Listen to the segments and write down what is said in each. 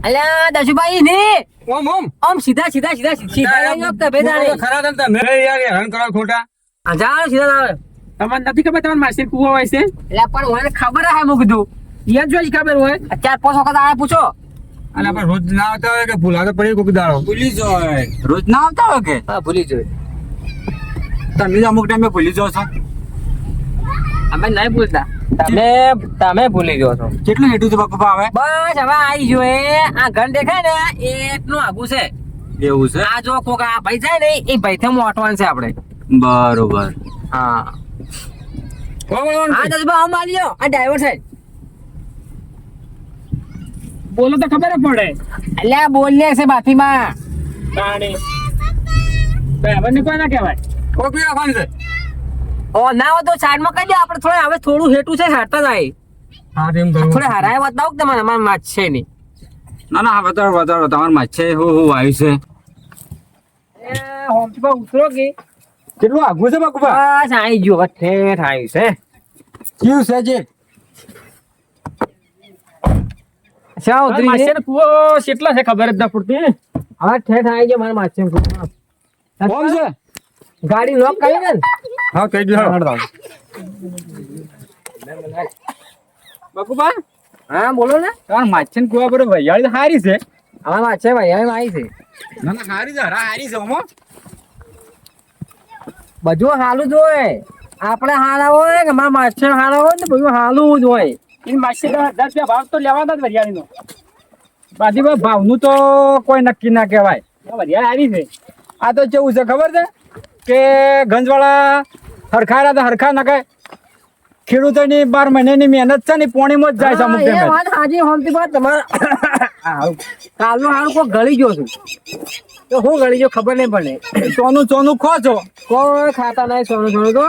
અલ્યા દશુભાઈ ને આમ સીધા ખરા તમે યાર હેરાન કરો ખોટા. જાઓ સીધા આવે. તમને નથી ખબર તમારે માસી કુવો હોય છે? એટલે પણ મને ખબર હે મું કીધું યાર જો ખબર હોય 4-5 વખત આયા પૂછો. અને આપણે રોજ ના આવતા હોય કે ભૂલાતો પડી કોક દાડો ભૂલી જાય. રોજ ના આવતા હોય કે? હા ભૂલી જોઈ. તમે જ અમુક ટાઈમે ભૂલી જાવ છો. અમે નહીં ભૂલતા, તમે ભૂલી ગયો છો. કેટલું હેઠું છે બકુબા આવે? બસ હવે આવી જોઈએ. આ ઘર દેખાય ને એટલું આગું છે. એવું છે? આ જો કોક આ ભાઈ જાય ને એ ભાઈ થી મોટવાનું છે આપણે. બરોબર. હા દસબા આમ આલ્યો આ ડ્રાઈવર સાહેબ. બોલો તો ખબર પડે. અલ્યા બોલને છે બાફીમાં. તાણી ડ્રાઈવર ને કોઈ ના કહેવાય. કોપી રાખવાની છે. ઓ ના હોય તો સાઈડમાં કહી દે. આપણે થોડું હેઠું છે હારતા જાય. હા તેમ કરું. થોડે હરાય બતાવો કે તમારે અમારે માছ છે નહીં. ના ના બતાવો તમારે માછે હું આવ્યું છે. એ હોમથી ઉતરો કે કેટલું આગું છે બકુબા? બસ આવી ગયો ઠેઠ આવ્યું છે. કેવું છે જે? શા ઉતરી છે? માસીનો કૂવો કેટલા છે ખબર જ ના પડતી. હવે ઠેઠ આવી ગયો મારા માછે કોણ છે? ગાડી લોક કરી દે ને. હા કહી દો. બકુબા હા બોલો ને. તમારે માછે કુવા પર વૈયાળી હારી છે. અમારા માછે ભાઈ હવે આવી છે. ના ના હારી છે હારી છે ઓમો. બધું હાલું જ હોય. આપણે હારા હોય કે મારા માછે હારા હોય ને બધું હાલું જ હોય. એની માસી 10 રૂપિયા ભાવ તો લેવાના જ વરિયાળીનો. બાકી ભાવનું તો કોઈ નક્કી ના કહેવાય. વરિયાળી આવી છે. આ તો કેવું છે ખબર છે કે ગંજવાળા હરખા તો હરખા નખાય. ખેડૂતોની 12 મહિનાની મહેનત છે ને પોણીમાં જ જાય છે અમુક એ ટાઈમે. વાત હાજી હોમતી વાત તમારા કાલનું હારું કોઈ ગળી ગયો છું તો હું ગળી ગયો ખબર નહીં પડે. સોનું ખો છો. કોઈ ખાતા નહીં સોનું તો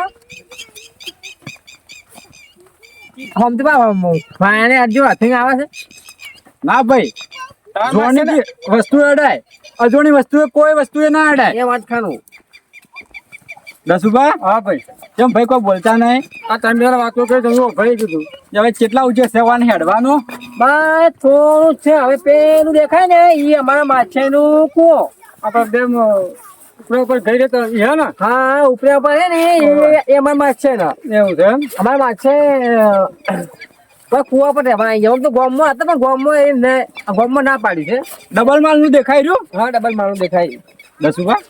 હોમતી બા ભાઈને આજુ હાથે આવે છે. ના ભાઈ જોવાની વસ્તુ અડાય અજોની વસ્તુ કોઈ વસ્તુ ના અડાય. એ વાત ખાનું. દસુભા હા ભાઈ. કેમ ભાઈ કોઈ બોલતા નહીં? આ તમે જરા વાતો કરી તમે ભાઈ કીધું. હવે કેટલા ઉજે સેવાને હેડવાનું? બસ થોડું જ છે. હવે પેલું દેખાય ને એ અમારા માછીનું કૂવો. આપણે ડેમ ઉપર ગઈ રહે તો હે ને. હા ઉપરે ઉપર છે ને એ અમારા માછે ને એવું છે એમ. અમારા માછે કુવા પર રહેવાના એમ તો ગામમાં હતા પણ ગામમાં ના પાડી છે. ડબલ માલ નું દેખાય રહ્યું? હા ડબલ મારું દેખાય. દસુભા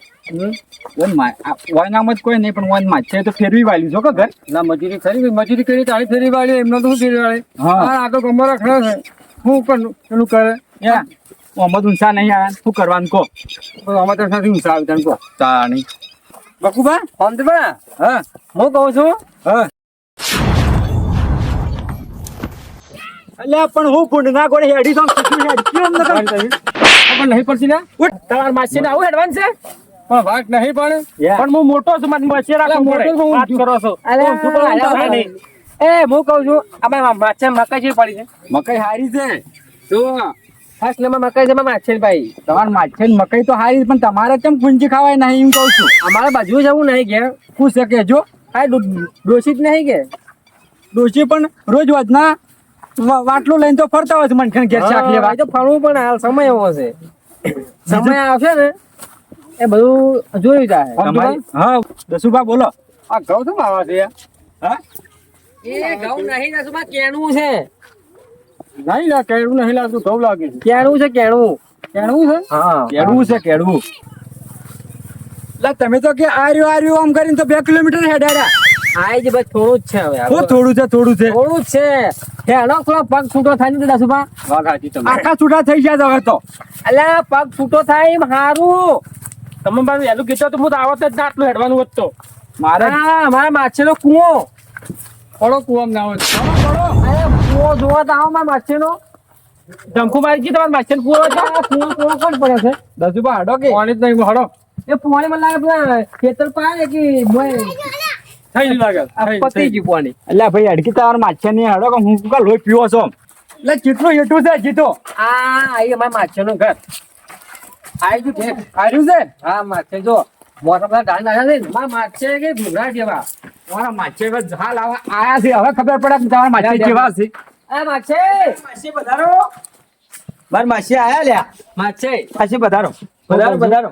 વાયનામ જ કોઈ નહીં પણ વાન માં છે તો ફેરવી વાળ્યું છો કે ઘર? ના મજૂરી ખરી મજૂરી કરી તાળી ફેરી વાળી એમનો તો શું ફેરી વાળી. હા. આ તો ગમો રખડે છે. શું પણ પેલું કરે મોહમ્મદ ઉનસા નહીં આવ્યા શું કરવાનું કહો? આમાં તો નથી ઊંચા આવી તને કહો. તાણી બકુબા હોમતીબા હા હું કહું છું હા અલ્યા પણ હું ફૂંડ ના કોડે હેડી તો પણ નહીં પડતી ને તમારા માછીને આવું એડવાન્સ છે. પણ વાત નહીં પડે. Yeah. પણ હું મોટો છું મને બચે રાખો મોટો મોટો વાત કરો છો. એ હું કહું છું અમારા માછે મકાઈ જેવી પડી છે. મકાઈ હારી છે તો ફર્સ્ટ નંબર મકાઈ છે માછે ભાઈ. તમારે માછે મકાઈ તો હારી પણ તમારે કેમ ફૂંજી ખાવાય નહીં એમ કહું છું. અમારે બાજુ જવું નહીં કે શું છે કેજો? આ ડોસી જ નહીં કે ડોશી પણ રોજ વધના વાટલું લઈને તો ફરતા હોય છે મનખણ ઘેર શાક લેવા. તો ફરવું પણ હાલ સમય એવો છે. સમય આવશે ને એ બધું જોયું જાય. તમારી હા દસુભા બોલો. આ ઘઉં શું આવા છે હા એ ઘઉં નહીં દસુમાં કેણું છે. નહીં લા કેળું નહીં લાગતું ઘઉં લાગે છે. કેણું છે કેણું. કેળું છે. હા કેળવું છે કેળવું. લા તમે તો કે આર્યું આમ કરીને તો 2 કિલોમીટર હેડાડ્યા. આઈ જ બસ થોડું જ છે હવે. હું થોડું છે થોડું છે થોડું જ છે. હેડો થોડો પગ છૂટો થાય ને દસુમાં. વાત સાચી તમે. આખા છૂટા થઈ ગયા છે હવે તો. અલ્યા પગ છૂટો થાય એમ હારું. તમે મારું વહેલું કીધું તો હું તો આવત જ ના આટલું હેડવાનું હોત તો. મારે હા અમારા માછીનો કૂવો. પડો કુવામાં ના હોય. અરે કૂવો જોવા તો આવો મારા માછીનો. ધમકુ મારી ગઈ તમારે માછીને પૂરો છે. કૂવો કૂવો કોણ પડે છે. દસુભા હડો કે પાણી જ નહીં હડો. એ પાણી માં લાગે પેલા ખેતર પાડે કે થઈ ગયું લાગે. પતી ગયું પાણી. એટલે ભાઈ અડકી તમારે માછે નહીં હડો કે હું કા લોહી પીવો છો એટલે કેટલું હેઠું છે જીતો આ અમારા માછીનું ઘર. આઈ ગયું છે. હાર્યું છે. હા માછે જો મોટા બધા ધાન આવ્યા છે ને મારા માછે કે ભૂંગળા જેવા. તમારા માછે હાલ આયા છે હવે ખબર પડે કે તમારા માછે કેવા છે. આ માછે માછે વધારો માર માસી આયા લ્યા. માછે માસી પધારો. પધારો પધારો.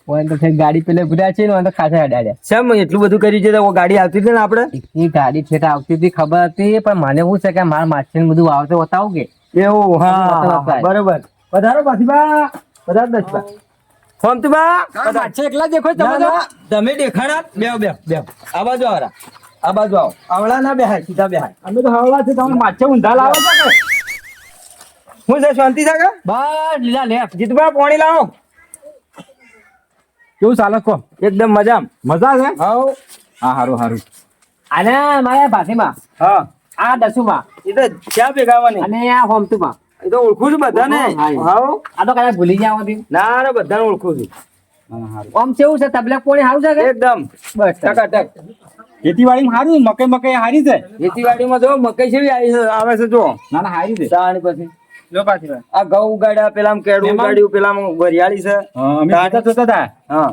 ઓન તો થઈ ગાડી પેલે ભૂલ્યા છે ને ઓન તો ખાસા અડાડ્યા. શેમ એટલું બધું કર્યું છે તો ગાડી આવતી હતી ને આપણે? એ ગાડી ઠેઠ આવતી હતી ખબર હતી પણ મને શું છે કે મારા માછે બધું આવતો બતાવું કે એવું હા બતાવો. બરોબર. પધારો પાસીબા. પધારો દસબા. ફોમતુબા. માછે એકલા દેખો ના, તમે તો? ના, તમે દેખાડા બેહો બેહો બેહો. આ બાજુ આવરા. આ બાજુ આવો. આવડા ના બેહાય સીધા બેહાય. અમે તો હવળા છે તમે માછે ઊંધા લાવો છો કે? હું છે શાંતિ છે કે? બસ લીલા લે જીતુભા પાણી લાવો. કેવું ચાલે કો? એકદમ મજામાં. મજા છે? હાઉ. હા હારું હારું. અને મારા ભાતીમાં હા. આ દસુમાં એ તો ક્યાં ભેગાવાની? અને આ હોમતુમાં એ તો ઓળખું છું બધાને. હા. હાઉ. આ તો કદાચ ભૂલી જાવ હતી ના ના બધાને ઓળખું છું. હા, હારું. આમ કેવું છે તબલા પોણી સારું છે કે એકદમ બસ ટકાટક. ખેતીવાડીમાં હારું મકઈ મકઈ હારી છે. ખેતીવાડીમાં જો મકઈ જેવી આવે છે જો. ના ના હારી છે. તાણી પછી જો પાછી વાત. આ ઘઉં ઉગાડ્યા પેલામાં કેળું એમાં? ઉગાડ્યું પેલામાં વરિયાળી છે. અમે જોતા જોતા હતા. હા.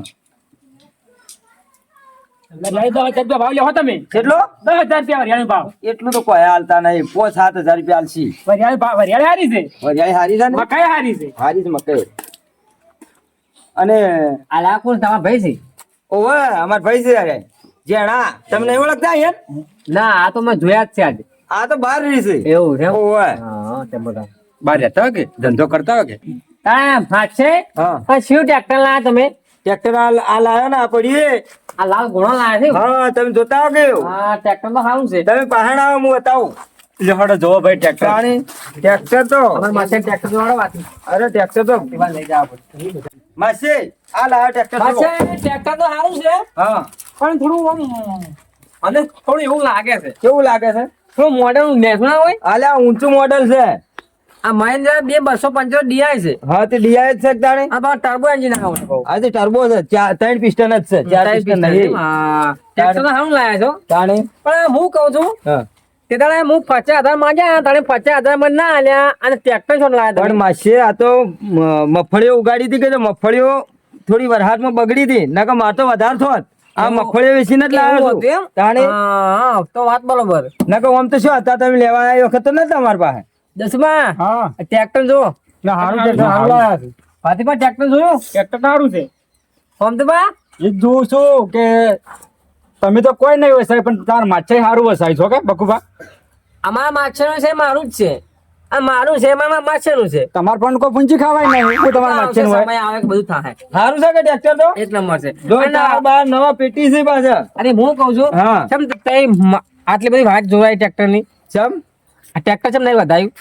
ભાવ લેવો તમે કેટલો? 10,000 રૂપિયા વરિયાળી ભાવ એટલું તો કોઈ હાલતા નહીં. 5,000-7,000 રૂપિયા હાલશી. વરિયાળી ભાવ વરિયાળી હારી છે વરિયાળી હારી છે ને? મકાઈ હારી છે હારી છે મકઈ. અને આ લાખો તમારા ભાઈ છે ઓવે અમાર ભાઈ છે યાર. જેણા તમને નહીં ઓળખતા યાર? ના આ તો મેં જોયા જ છે આજે આ તો બહાર રહી છે. એવું છે ઓવે. હા તે બધા બહાર રહેતા હોય કે ધંધો કરતા હોય કે? હા ભાત છે હા. પણ શું ટ્રેક્ટર લાયા તમે ટ્રેક્ટર આ લાયો ને આ પડીએ. આ લાલ ઘોડો લાયા છે હા તમે જોતા હો કે? હા ટ્રેક્ટર તો સારું છે તમે પહાડ આવો હું બતાવું. લેવાડો જોવો ભાઈ ટ્રેક્ટર. તાણી ટ્રેક્ટર તો અમારા માથે ટ્રેક્ટર જોડો વાતી અરે ટ્રેક્ટર તો એવા લઈ જાવ માસી આ લાયો ટ્રેક્ટર તો. પાછે ટ્રેક્ટર તો સારું છે હા. પણ થોડું આમ અને થોડું એવું લાગે છે કેવું લાગે છે? થોડું મોડલ નેસના હોય આલ્યા ઊંચું મોડલ છે. આ મહિન્દ્રા 225 ડીઆઈ છે હા તે ડીઆઈ છે તાણે. આ તો ટર્બો એન્જિન આવે છે બહુ આ તે ટર્બો છે. 3 પિસ્ટન જ છે. 4 પિસ્ટન નહીં. હા ટ્રેક્ટર તો સારું લાયા છો તાણે. પણ હું કહું છું હા. તે દાડે હું 50,000 માંગ્યા તને 50,000 માં ના આલ્યા અને ટ્રેક્ટર છોડ લાયા પણ તમે માસી આ તો મગફળીઓ ઉગાડી હતી કે જો મગફળીઓ થોડી વરસાદમાં બગડી હતી નકર માર તો વધારે થોત. આ એવું- મગફળીઓ વેચીને જ લાવ્યો એવું હતું છું. એમ? તાણે હા તો વાત બરોબર નકર આમ તો શું હતા તમે લેવા આવ્યા વખત તો નતા તમારી પાસે. દસમા હા ટ્રેક્ટર જો ના હારું ટ્રેક્ટર હારું લાયા છે. ફાતીમા ટ્રેક્ટર જોયું ટ્રેક્ટર સારું છે. ફોમતબા એ જ જોઉં છું કે તમે તો કોઈ નહીં વસાય પણ તાર માછે સારું વસાય છો કે બકુભા? અમારા માછેનું છે મારું જ છે આ મારું છે એમાં માછેનું છે તમારે પણ કોઈ પૂંચી ખાવાય નહીં હું તમારા માછે હોય. સમય આવે કે બધું થાય સારું છે કે ટ્રેક્ટર તો? એક નંબર છે જો અને તાર બાર નવા પેટી છે પાછા. અરે હું કહું છું હા. ચમ તે આટલી બધી વાત જોવાય ટ્રેક્ટર ની ચમ આ ટ્રેક્ટર ચમ નહીં વધાયું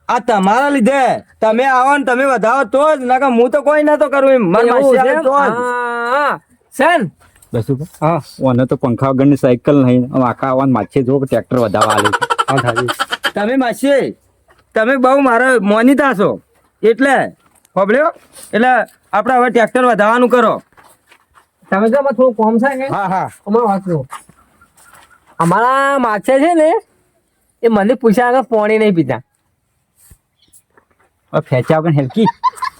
આ તમારા લીધે તમે આવો ને તમે વધાવો તો જ નકર હું તો કોઈ નતો કરું એમ. મારા એવું માસી છે? આવે તો જ. હા સન બસુભા? હા ઓને તો પંખા વગરની સાયકલ નહીં આમ આખા આવવાનું માછે જો કે ટ્રેક્ટર વધાવા આલે છે. તમે માસી તમે બહુ મારા મોનીતા છો એટલે ખબર્યો એટલે આપણે હવે ટ્રેક્ટર વધારવાનું કરો. તમે જો આમાં થોડું કોમ છે કે હા હા અમારો વાત જો અમારા માછે છે ને એ મને પૂછ્યા આગળ પાણી નહીં પીતા ફેંચ્યા વગર હેલકી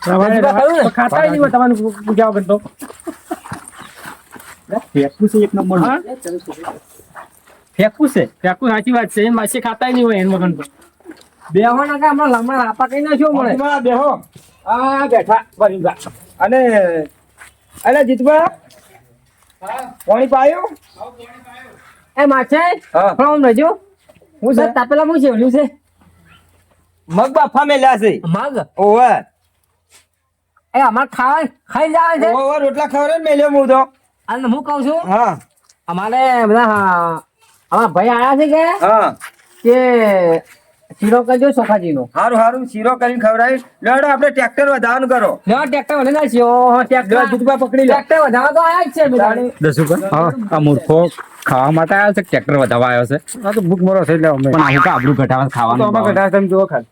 ખરું ને? ખાતા નહીં તમારે પૂજા વગર તો ફેંકવું છે એક નંબર ફેંકવું છે. ફેંકું સાચી વાત છે માછી ખાતા નહીં હોય એનું વગર બેહવા નાખા હમણાં લાંબા રાપા કઈ ના શું મળે જીતભા બેહો આ બેઠા પરિંદા અને અલે જીતભા પાણી પાયું? એ માછે હા. ફોન રજો હું સર તાપેલા હું છે છે મગ બાફા મેલ્યા છે. મગ ઓવે એ અમારે ખાવા ખાઈ જાય છે ઓવે રોટલા ખવરે મેલ્યો હું તો. અને હું કહું છું હા અમારે બધા અમારા ભાઈ આયા છે કે હા કે શીરો કરજો સોખાજીનો હારું હારું શીરો કરીને ખવડાવી. લેવડો આપણે ટ્રેક્ટર વધારવાનું કરો. લેવા ટ્રેક્ટર વધે ના છે લેવા જીતભા પકડી લો. ટ્રેક્ટર વધારવા તો આયા જ છે બધા દસુભા? હા આ મૂર્ખો ખાવા માટે આવ્યો છે ટ્રેક્ટર વધાવા આવ્યો છે. આ તો ભૂખ મરો છે એટલે અમે પણ આવું કા આપણું ઘટાવા ખાવાનું આમાં ભાવ. કદાચ તમે જુઓ ખાલી.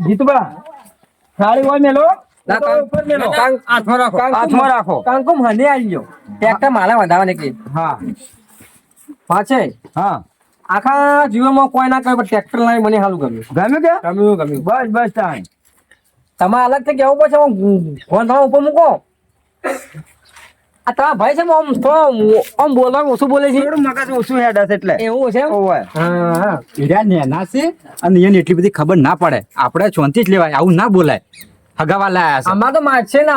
જીતુભા થાળી હોય મેલો ના, તો ઉપર મેલો. હાથમાં રાખો હાથમાં રાખો. કાંકુમ હને આવી ગયો ટ્રેક્ટર મારા વધારવા નીકળી હા પાછે હા આખા જીવનમાં કોઈ ના કોઈ ટ્રેક્ટર લાવી મને સારું ગમ્યું ગમ્યું કે? ગમ્યું બસ બસ તાણ. તમારે અલગથી કેવું પડશે ફોન તમારા ઉપર મૂકો આ તમારા ભાઈ છે ને આમ થોડો આમ બોલવાનું ઓછું બોલે છે થોડું મગજ ઓછું હેડ હશે એટલે એવું છે એમ? ઓવે. હા એરિયા નેના છે અને એને એટલી બધી ખબર ના પડે આપણે શાંતિ જ લેવાય આવું ના બોલાય હગાવા લાયા છે અમાર તો માર છે ને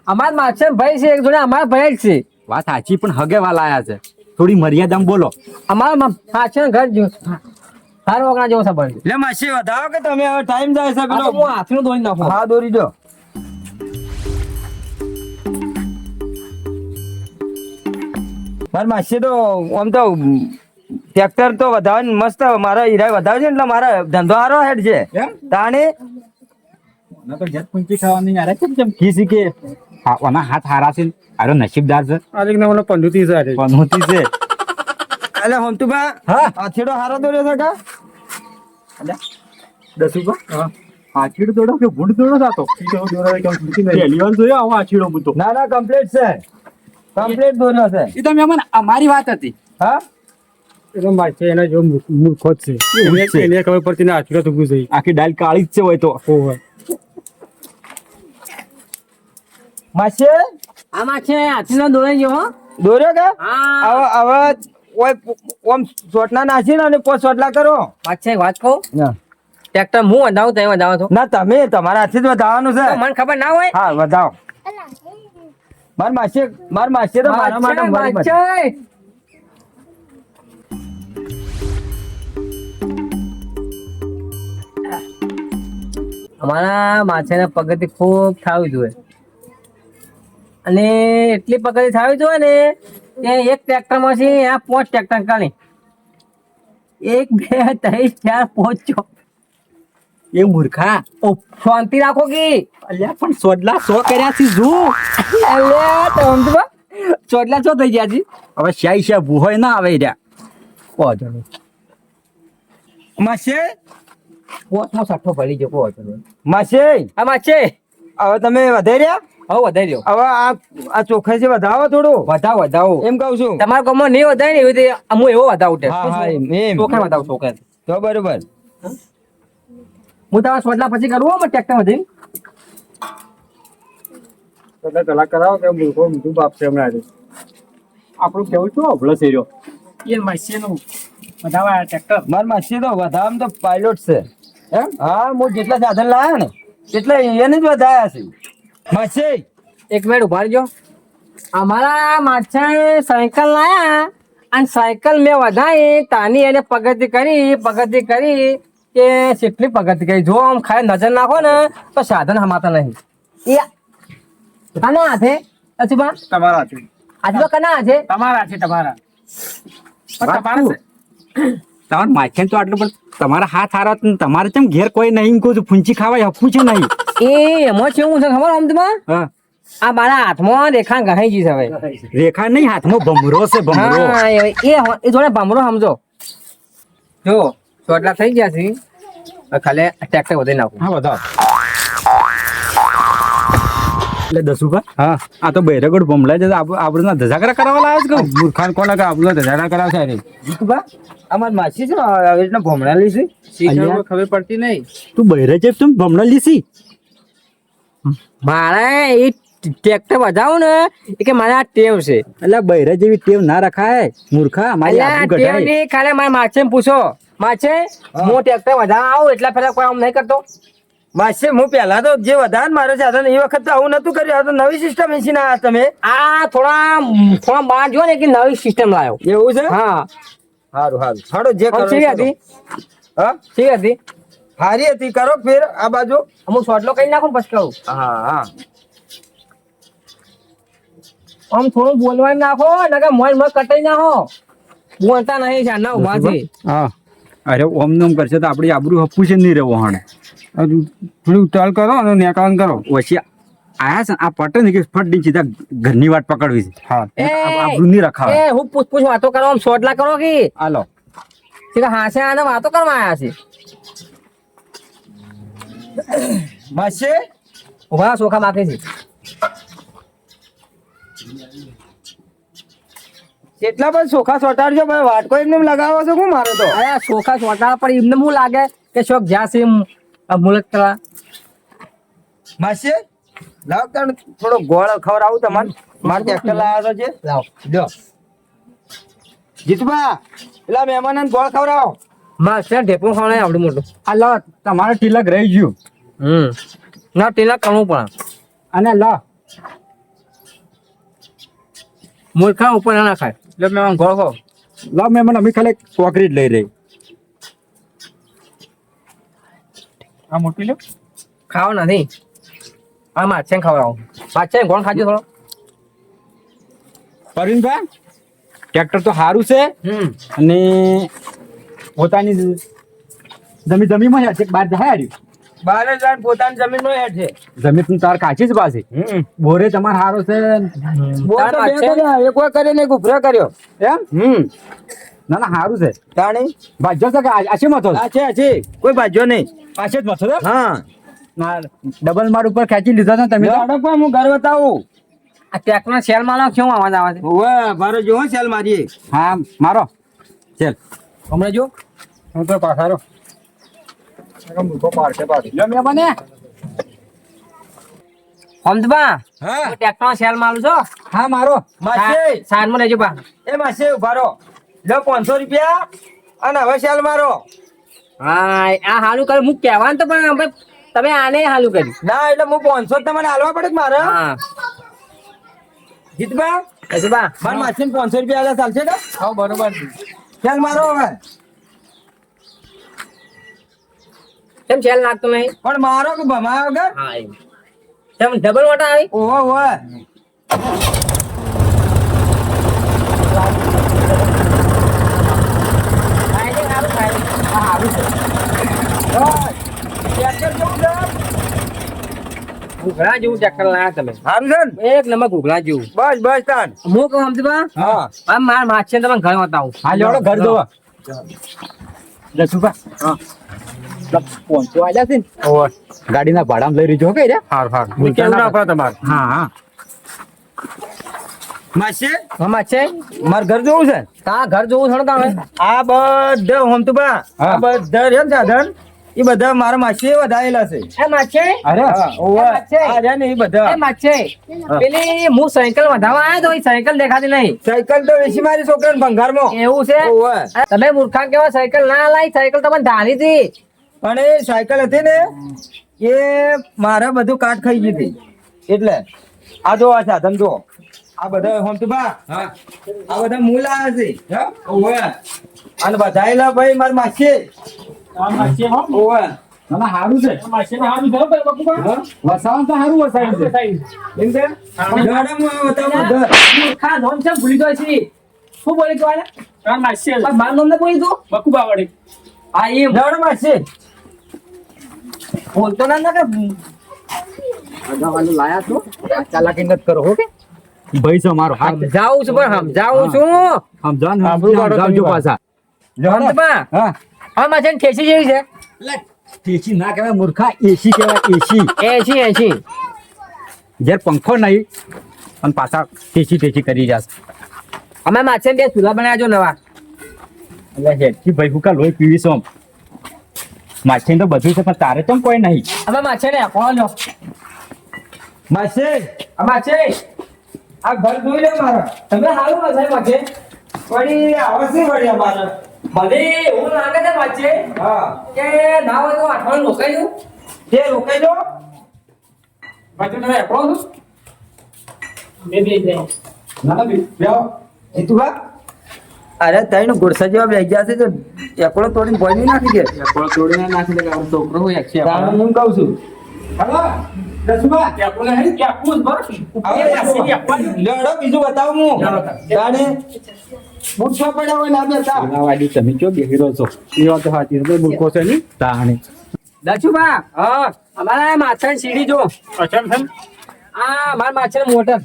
અમાર માર છે ને ભાઈ છે એક જોડે અમારા ભાઈ જ છે વાત સાચી પણ હગેવા લાયા છે થોડી મર્યાદામાં બોલો અમારા પાછળ ને ઘર સારો વગણા જેવો સંબંધ છે. એટલે માસી વધાવો કે તમે હવે ટાઈમ જાય છે આ તો પેલો હું હાથનું દોરી નાખું. હા દોરી દો. મારી માસી તો આમ તો ટ્રેક્ટર તો વધાવે ને મસ્ત મારા હીરા વધાવે છે ને એટલે મારા ધંધો સારો હેડ છે એમ? તાણે ના તો જત પૂંચી ખાવાની યાર કેમ ખીસી કે હા ઓના હાથ હારા છે આરો નસીબદાર છે પંદુતી છે એટલે હમતુભા હા આથેડો હારો દોર્યો છે કા દસુબા હા આછીડો દોડો કે ભૂંડ દોડો સાતો પહેલી વાર જોયો આવો આછીડો બુતો ના ના કમ્પ્લીટ છે કમ્પ્લીટ દોર્યો છે એ તો મેં અમારી વાત હતી હા એનો માછે એના જો મૂર્ખો જ છે એને ખબર પડતી ના આચુરા તો ગુજરી આખી ડાલ કાળી જ છે હોય તો માસી આમાં છે હાથીનો દોરાઈ ગયો હો. દોર્યો કે હા હવે ઓય ઓમ સોટલા નાખીને અને પોચ સોટલા કરો પાછળ એક વાત કહું ટ્રેક્ટર હું વધાવું તમે વધાવો છો ના તમે તમારા હાથથી જ વધાવવાનું છે તો મને ખબર ના હોય હા વધાવો માર માસી તો મારા માટે બરાબર. માછે. અમારા માછાના પગથી ખૂબ થાવી જોઈએ અને એટલી પગથી થાવી જોઈએ ને કે એક ટ્રેક્ટર માંથી આ 5 ટ્રેક્ટર કાઢી 1 2 3 4 5 6 એ મૂર્ખા શાંતિ રાખો કે અલ્યા પણ સોડલા 100 કર્યા છે જો અલ્યા તો આમ તો ચોટલા છો થઈ ગયા છે હવે શ્યાઈ ભૂહોય ના આવે રહ્યા પહોંચો માસી પોતનો સઠ્ઠો ભરી ગયો પહોંચો માસી આમાં છે હવે તમે વધારી રહ્યા હવે વધારી દો હવે આ ચોખ્ખાઈ છે વધાવો થોડું વધાવો વધાવો એમ કહું છું તમારા ગામમાં નહીં વધારે ને એવી રીતે હું એવો વધાવું છે હા, હા, એમ. ચોખા વધાવું ચોખા તો બરોબર હું તમારા સોટલા પછી કરું હો ટ્રેક્ટર માંથી પેલા કરાવો કે મૂર્ખો મીઠું બાપ છે હમણાં આજે. આપણું કેવું છું અભળો શેર્યો એ માસીનું વધાવા ટ્રેક્ટર માર માસી તો વધામ તો પાયલોટ છે એમ હા હું જેટલા સાધન લાયા ને એટલા એને જ વધાયા છે માસી એક મિનિટ ઉભા રહેજો અમારા માછાએ સાયકલ લાયા અને સાયકલ મેં વધારી તાની એને પગતી કરી કે કેટલી પગતી કરી જો આમ ખાલી નજર નાખો ને તો સાધન હમાતા નહીં એ કના હાથે અચુબા તમારા છે આજુબા કના હાથે તમારા છે તમારા પણ તમારા છે તમારે માખ્યા તો આટલું પણ તમારા હાથ હારા તો તમારે કેમ ઘેર કોઈ નહીં કહું છું ફૂંચી ખાવાય હફું છે નહીં એ એમાં છે હું છે ખબર આમ તમારે હા આ મારા હાથમાં રેખા ગહાઈ ગઈ છે હવે રેખા નહીં હાથમાં ભમરો છે ભમરો હા એ જોડે ભમરો સમજો જો ચોટલા થઈ ગયા છે હવે ખાલી ટ્રેક્ટર વધારી નાખું હા બતાવો એટલે દસુભા હા આ તો બૈરગઢ ભમલા છે આપણે ધજાગરા કરાવવા લાવ્યા છે કે મૂર્ખાન કોને કે આપણો ધજાડા કરાવશે રે જીતુભા અમાર માસી છે ને આવી રીતના ભમણા લીધી અલ્યા. ખબર પડતી નહીં તું બૈરે છે તું ભમલા લીસી મારે એ ટ્રેક્ટર વધાવું ને એ કે મારે આ ટેવ છે એટલે બૈરા જેવી ટેવ ના રખાય મૂર્ખા મારી અલ્યા, આબરૂ ટેવ ઘટાય ની ખાલી મારે માછે પૂછો માછે હું ટ્રેક્ટર વધારવા આવું એટલા પેલા કોઈ આમ નહીં કરતો માસી હું પહેલા તો જે વધારે મારે સાધન એ વખત તો આવું નતું કર્યું આ તો નવી સિસ્ટમ એસી ના તમે આ થોડા બાર જો ને કે નવી સિસ્ટમ લાવ્યો એવું છે હા સારું સારું હાડો જે કરો કેવી એ કરો. હતી હા કેવી હતી હારી હતી કરો ફેર આ બાજુ અમુક શોર્ટલો કરી નાખું ને પછી કહું હા હા આમ થોડું બોલવાનું નાખો નકર મોય મોય કટાઈ નાખો બોલતા નહીં ચારના ઉભા છે હા અરે ઓમ નોમ કરશે તો આપણી આબરૂ હપું છે નહીં રહેવો હણ થોડું ઉતાળ કરો અને નેકાન કરો ઓછી આયા છે ને, આ પટે ને કે ફટ સીધા ઘરની વાટ પકડવી છે હા એ, આબરૂ નહીં રખાવે એ હું પૂછ વાતો કરો આમ શોર્ટલા કરો કે હાલો સીધા હાસે આને વાતો કરવા આવ્યા છે માસી ઉભા સોખા બાકી છે કેટલા પણ ચોખા સોટાડજો ભાઈ વાટકો એમને એમ લગાવો છો શું મારો તો અરે આ સોખા સોટા પણ એમને શું લાગે કે શોખ જ્યાં છે મુલક કરવા માસી લાવ તને થોડો ગોળ ખવડાવું તમારે મારે ટ્રેક્ટર લાવ્યો છે લાવો જો જીતુભા પેલા મહેમાનને ગોળ ખવડાવો. મારે ઢેપું ખાવાનું આવડું મોટું આ લો તમારે તિલક રહી ગયું ના ટીલા કરવું પડે અને લો મૂર્ખા ઉપર ના ખાય એટલે મેં ગોળ ખાવ લો મેં અમે ખાલી કોકરી જ લઈ રહી. આ મોટી લો ખાવ નથી આ માછે ખવડાવો માછે ગોળ ખાજો થોડો પરવીનભાઈ ટ્રેક્ટર તો સારું છે અને પોતાની જમીનમાં હેઠ છે બહાર જાય હાર્યું. બારે જાણ પોતાની જમીનનો હેઠ છે. જમીન તાર કાચી જ પાસે બોરે તમારે સારો છે બોલ તો બે કર્યા, એક વાર કર્યો ને એક ઉભરો કર્યો. એમ ના ના સારું છે. તાણી ભાજ્યો છે કે આશી મતો આ છે કોઈ ભાજ્યો નહીં. પાછે જ મતો છે? હા ના ડબલ માર ઉપર ખેંચી લીધો ને તમે તો? લાડો પણ હું ઘર બતાવું. આ ટ્રેક્ટર સેલ માં કેવું અવાજ આવે છે ઓવે મારો જો સેલ મારીએ. હા મારો ચાલ હમણાં જો હું તો પાછારો મૂકો પાડશે પાડી લો મેં બને. હમદબા હા ટ્રેક્ટર સેલ મારું છો હા મારો માસી સાઈડ માં લેજો બા એ માસી ઉભા રહો. લો 500 રૂપિયા અને હવે સેલ મારો. હા આ હાલું કર્યું હું કહેવાનું તો પણ હવે તમે આને હાલું કર્યું ના એટલે હું 500 તમને હાલવા પડે કે મારે. હા જીતબા પછી બા મારા માસીને 500 રૂપિયા આલે ચાલશે કે? હા બરોબર સેલ મારો હવે. કેમ સેલ લાગતો નહીં પણ મારો કે ભમાયો વગર. હા એમ તેમ ડબલ વાટા આવી ઓહો ઓહો ઘૂઘરા જેવું ટ્રેક્ટર લાયા તમે સારું છે ને? એક નંબર ઘૂઘરા જેવું બસ બસ તાન. હું કહું હમદબા હા આ માર માછે તમે ઘર બતાવું હા લેવડો ઘર જોવા જસુભા હા પહોંચો આવ્યા છે ને ગાડીના ભાડામાં લઈ રહ્યો કે રે કેવું ના પડે તમારે હા હા માસી હા માછે મારે ઘર જોવું છે. તા ઘર જોવું થોડું તમે આ બધા હોમતુબા હા. આ બધા છે ને સાધન એ બધા મારા માસી વધારેલા છે. એ માછે અરે હા, ઓવે. માસી. આ રહ્યા ને એ બધા એ માછે પેલી હું સાયકલ વધારવા આવ્યો તો એ સાયકલ દેખાતી નહીં સાયકલ તો વેચી મારી છોકરાને ભંગારમાં. એવું છે ઓવે. તમે મૂર્ખા કેવા સાયકલ ના લાવી સાયકલ તમને ધારી હતી પણ એ સાયકલ હતી ને એ મારે બધું કાટ ખાઈ ગઈ હતી એટલે આ જો આ સાધન જો આ બધા હોમતુબા આ બધા મૂળ આવ્યા છે. ઓવે. અને બધાયેલા ભાઈ મારા માસી આ માસી હો ઓવે. ના સારું છે આ માસી હારું થયો ભાઈ બાપુબા વસાવાનું તો સારું વસાયું છે એમ છે? ગાડામાં બતાવો ઘર. મૂર્ખા નોમ છે ભૂલી ગયો છે શું બોલી તું આને આ માસી મારું નામ ને બોલી તું બકુબા વાળી હા એમ ગાડા માસી બોલતો ના ના કે અગાવાનું લાયા છો ચાલાકી નથી કરો હો કે ભાઈ છો મારો હાથ સમજાવું છું પણ સમજાવું છું સમજાન આબરૂ વાળો સમજાવજો તમે પાછા હમદબા હા હા માછે ઠેસી જેવી છે એસી ના કહેવાય મૂર્ખા એસી કહેવાય એસી 80 જ્યારે પંખો નહીં અને પાછા ટેચી કરી જશે અમે માછે બે ચૂલા બનાવ્યા નવા એટલે હેડથી ભાઈ હુકા લોહી પીવી છો માછી તો બધું છે પણ તારે તો કોઈ નહીં અમે માછે ને કોણ લો માસી આ માછે આ ઘર જોઈ લે મારા. તમે હાલું માછે માછે વળી આવા શી વળી અમારે? મને એવું લાગે છે માછે હા કે ના હોય તો અઠવાડિયું રોકાઈ દઉં તે રોકાઈ દો. બાકી તમે એકલો છો બે ના ના બેહો. જીતુભા અરે તઈને ગુરસા જેવા બેસી ગયા છે તો એકડો તોડીને ભોય નહીં નાખી દે. તોડીને નાખી દે છોકરો હોય તારે હું કહું છું. હલો દસમા આપણને હે કે આપવું જ હવે માસી આપવાનું લેવડો બીજું બતાવું હું. તાણે મૂર્છા પડ્યા હોય ના બેસા. વાડી તમે કયો બેહી રહ્યો છો એ વાત સાચી છે મૂર્ખો છે ની તાણે દચુબા હા અમારા માછાની સીડી જો અચમ છે આ મારા માછાની મોટર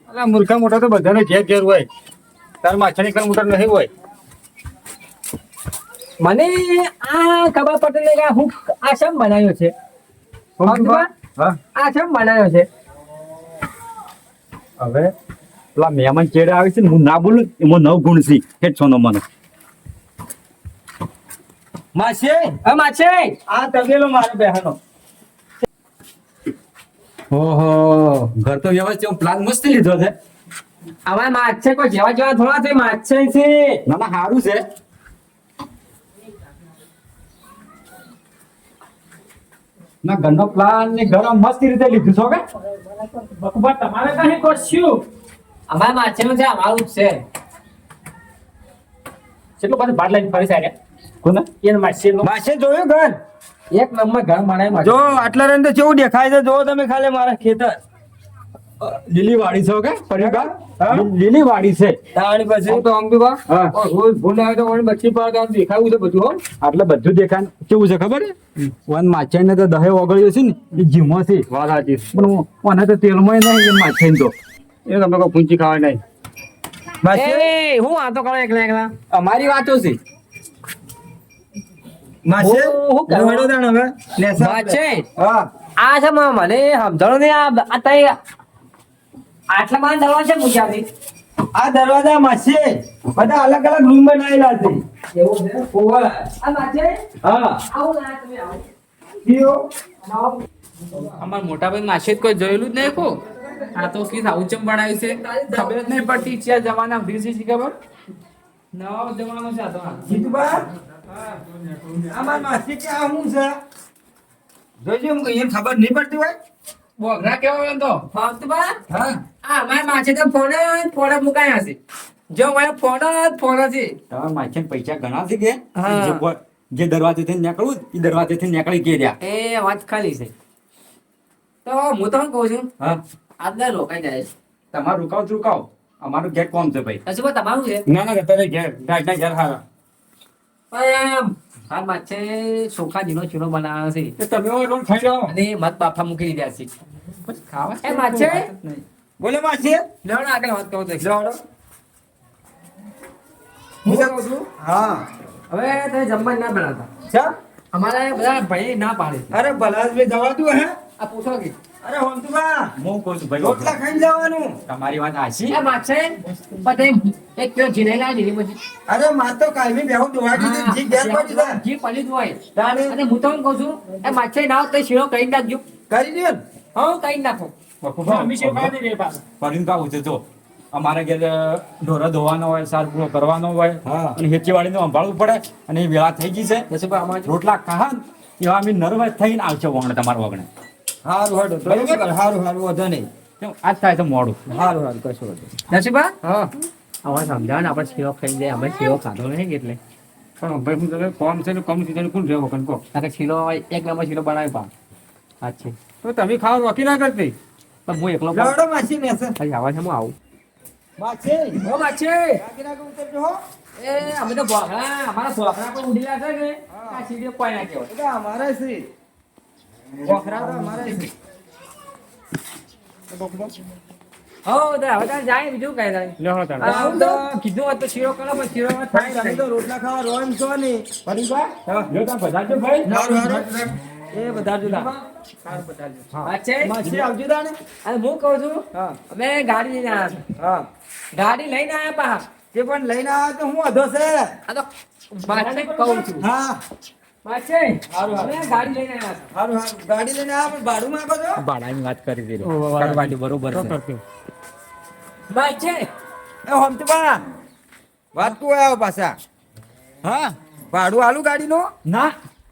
અલા મૂર્ખા મોટા તો બધાને ઘેર ઘેર હોય તાર માછાની કર મોટર નહીં હોય મને આ ખબર પડતી નહીં કે હું આ શેમ બનાવ્યો છે હમદબા? હા આ શેમ બનાવ્યો છે હવે પેલા મહેમાન ચેડે આવે છે ને હું ના બોલું એમાં 9 ગુણ છે હેડ સોનો મને માસી હા માછે આ તબેલો મારો બહેનો. ઓહો ઘર તો વ્યવસ્થિત પ્લાન મસ્ત લીધો છે. અમારે માછે કોઈ જેવા જેવા થોડા છે, માછે છે. ના ના સારું છે. ના ઘરનો પ્લાન ને ઘર આમ મસ્ત રીતે લીધું છો કે બકુબા તમારે કઈ કરશું અમારે માછેનું છે, અમારું જ છે. કેટલું બધું ભાડ લઈને ફરી સાડે કોને એને માસી માસે જોયું ઘર એક નંબર ઘર મળે મારે. જો આટલા રન તો કેવું દેખાય છે જો તમે ખાલી મારા ખેતર લીલી વાડી છો કે પરિવાર હા? લીલી વાડી છે. તાણી પછી હું તો આમ બી બા, હા. રોજ ભૂલ આવે તો મને બચ્ચી પર તો આમ દેખાવું છે બધું હો. આટલે બધું દેખાય કેવું છે ખબર છે વન માછાઈ ને તો દહે ઓગળ્યો છે ને એ જીમો છે વાત સાચી પણ મને તો તેલમાં નહીં એ માછાઈ તો એ તમને કોઈ પૂંચી ખાવા નહીં માસે એ હું વાતો કરો એકલા એકલા. અમારી વાતો છે. માસે હું કરવા? લવડો દાણ હવે લેસા માછે હા આ છે મને સમજાણો નહીં આ તઈ આટલા માન દરવાજા છે પૂછ્યાથી. આ દરવાજા માસે બધા અલગ અલગ રૂમ બનાવેલા છે એવું છે ઓવર આ માછે હા આવો ના તમે આવો. કીઓ અમાર મોટા ભાઈ માસે જ કોઈ જોયેલું જ નહીં કો આ તો કી આવું ચમ બનાવ્યું છે ખબર જ નહીં પડતી છે જમાના દિવસે છે ખબર નવો જમાનો છે આ તો આ. જીતુબા આમાં માસી કે આ શું છે જોજો એમ ખબર નહીં પડતી હોય બોગરા કેવો હોય તો ફાવતું બા હા આ અમારે માછે તો ફોન મુકાયા હશે. જો મારે ફોન છે. તમારા માછાઈ પૈસા ઘણા છે કે હા. જે દરવાજેથી નીકળવું એ દરવાજેથી નીકળી કે રહ્યા. એ વાત ખાલી છે. તો હું તો કહું છું હા આજના રોકાઈ જાય છે. તમારું રૂકાવ અમારું ગેટ કોમ છે ભાઈ. હજુ પણ તમારું છે ના ના તારે ઘેર ગાજના ઘેર હારા પણ હાલ માછે ચોખા જીનો ચૂનો બનાવ્યો છે એ તમે રોલ ખાઈ જાઓ અને મત બાફા મૂકી દીધા છે. પછી ખાવા એ માછે બોલે માસી લેવડો આગળ વાત કહું તો લવડો હું કહું છું હા હવે તમે જમવા ના બનાવતા ચા અમારે બધા ભાઈ ના પાડે છે. અરે ભલાસભાઈ જવા દઉં હે આ પૂછો કે અરે હોમતુબા હું કહું છું ભાઈ રોટલા ખાઈને જવાનું તમારી વાત હાચી. એ માછે બધે એક કિલો જીને લાવી દીધી પછી અરે માં તો કાયમી બેહું દોવા દીધી જી ગેસ પડી જાય જી પડી જ હોય તાણે અને હું તો એમ કહું છું એ માછે ના હોય તો શીરો કરી નાખજો. કરી દો ને હા કરી નાખો. અમે શું ખાવા દે પાછું ફરીને કાવું છે જો અમારા ઘેર ઢોરો ધોવાનો હોય સાર પૂરો કરવાનો હોય હા. અને ખેતીવાડીનું સંભાળવું પડે અને એ વેળા થઈ ગઈ છે પછી પણ અમારે રોટલા ખાવા ને એવા અમે નર્વસ થઈને આવશે વગણે તમારા વગણે હારું હારું તો એવું કર હારું હારું વધો નહીં કેમ આજ થાય છે મોડું. હારું હારું કશું વધો નસીબા હા હવે સમજાવ ને આપણે શીરો ખાઈ જાય અમે શીરો ખાધો નહીં એટલે પણ ભાઈ હું તમે કોમ છે ને કમ સીધા કોણ રહેવો કન કો કારણ કે શીરો એક નંબર શીરો બનાવી પા અચ્છા તો તમે ખાવા રોકી ના કરતી પણ હું એકલો લવડો માસી મેસે ખાલી આવા છે હું આવું માસી ઓ માછે રાગી રાગી ઉતરજો હો એ અમે તો ભોખરા અમારા ભોખરા પણ ઉડીલા છે કે આ સીડીઓ કોઈ ના કહેવાય. એટલે અમારે છે વખરા તો અમારે છે હો તો હવે તારે જાય બીજું કઈ નહીં. લે હો તારે આમ તો કીધું હોત તો શીરો કરો પણ શીરો માં થાય તમે નહીં. તો રોટલા ખાવા રોમ છો નહીં ફરીબા હા. જો તમે બધાજો ભાઈ હારું હારું એ બધા જુદા માછે માસી આવજો તાણે અને હું કહું છું હા અમે ગાડી લઈને આવ્યા છે. હા ગાડી લઈને આવ્યા પા તે પણ લઈને આવ્યો તો હું અધો છે આ તો માછે કહું છું હા માછે હારું, હારું. અમે ગાડી લઈને આવ્યા છે. હારું હારું ગાડી લઈને આવ્યા પણ ભાડું માંગો છો ભાડાની વાત કરી દીધી કરવાની બરોબર છે. માછે એ હોમતુબા વાત તું આવ્યો પાછા હા ભાડું આલુ ગાડીનું ના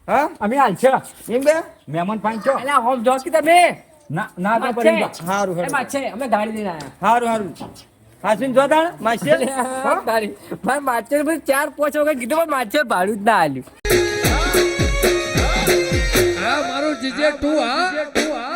હા અમે હાલ છે એમ બે મહેમાન પાંચો અલા હોમ જોસ કે તમે ના ના તો માછે ફરીબા હારું એ હારું માછે અમે ગાડી લઈને આવ્યા. હારું હારું હાસીન જો તાણ માસી હા? તારી મારે માછે પછી 4-5 વખત કીધું પણ માછે ભાડું જ ના આલ્યું. આ મારું જીજે તું હા